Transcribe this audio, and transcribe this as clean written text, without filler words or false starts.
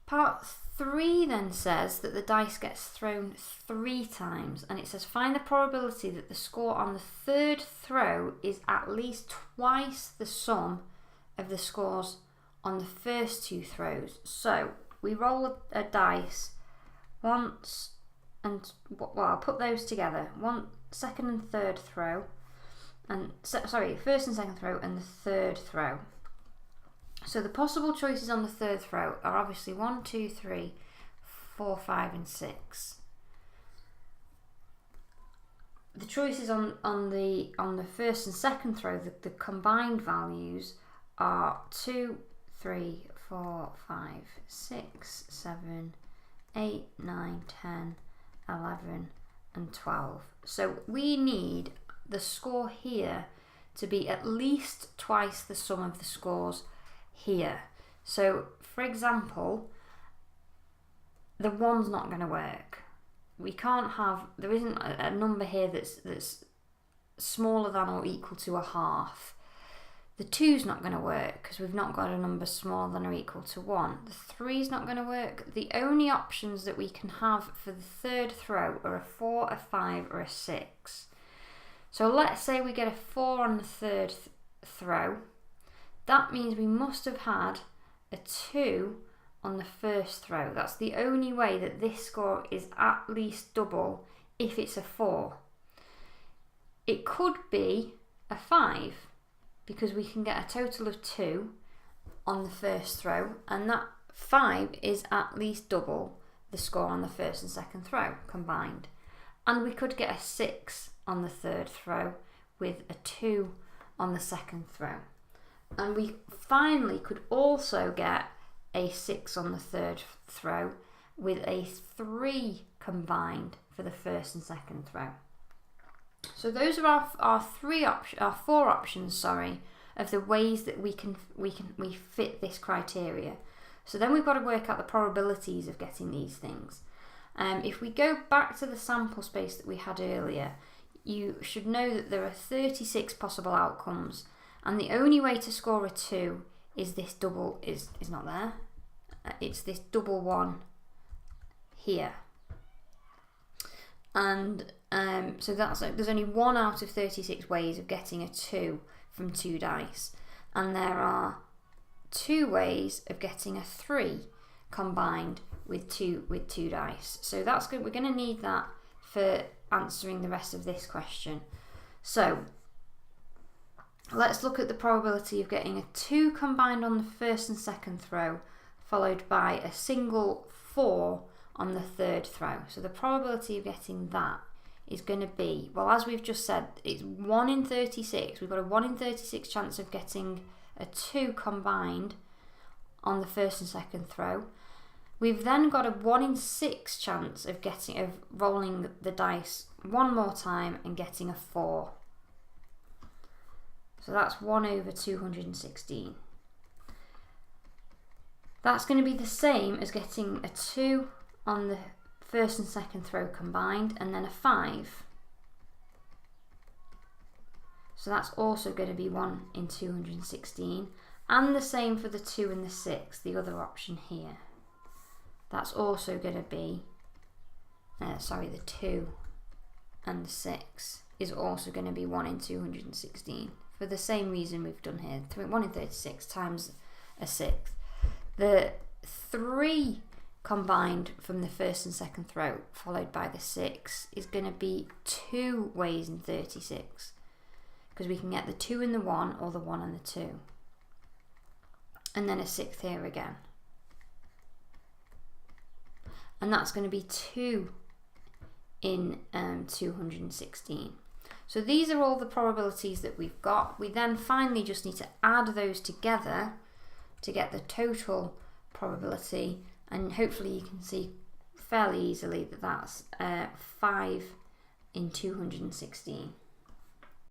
Part 3 then says that the dice gets thrown 3 times, and it says find the probability that the score on the third throw is at least twice the sum of the scores on the first 2 throws. So we roll a dice once, and well, I'll put those together. Second and third throw, and first and second throw and the third throw. So the possible choices on the third throw are obviously 1, 2, 3, 4, 5 and 6. The choices on the first and second throw, the combined values are 2, 3, 4, 5, 6, 7, 8, 9, 10, 11 and 12. So we need the score here to be at least twice the sum of the scores here. So for example, the 1's not going to work. We can't have, there isn't a number here that's smaller than or equal to a half. The 2's not going to work because we've not got a number smaller than or equal to 1. The 3's not going to work. The only options that we can have for the third throw are a 4, a 5 or a 6. So let's say we get a 4 on the third throw. That means we must have had a 2 on the first throw. That's the only way that this score is at least double if it's a 4. It could be a 5 because we can get a total of 2 on the first throw, and that 5 is at least double the score on the first and second throw combined. And we could get a 6 on the third throw with a 2 on the second throw. And we finally could also get a 6 on the third throw with a 3 combined for the first and second throw. So those are our 4 options, of the ways that we fit this criteria. So then we've got to work out the probabilities of getting these things. If we go back to the sample space that we had earlier, you should know that there are 36 possible outcomes. And the only way to score a 2 is this double is not there. It's this double 1 here. And so there's only 1 out of 36 ways of getting a 2 from 2 dice. And there are 2 ways of getting a 3 combined with two dice. So that's good. We're going to need that for answering the rest of this question. So let's look at the probability of getting a 2 combined on the first and second throw, followed by a single 4 on the third throw. So the probability of getting that is going to be, well, as we've just said, it's 1 in 36. We've got a 1 in 36 chance of getting a 2 combined on the first and second throw. We've then got a 1 in 6 chance of rolling the dice one more time and getting a 4. So that's 1 over 216. That's going to be the same as getting a 2 on the first and second throw combined, and then a 5. So that's also going to be 1 in 216. And the same for the 2 and the 6, the other option here. That's also going to be, the 2 and the 6 is also going to be 1 in 216. For the same reason we've done here, 1 in 36 times a 6th. The 3 combined from the first and second throw, followed by the 6, is going to be 2 ways in 36. Because we can get the 2 and the 1, or the 1 and the 2. And then a 6th here again. And that's going to be 2 in 216. So these are all the probabilities that we've got. We then finally just need to add those together to get the total probability, and hopefully you can see fairly easily that that's 5 in 216.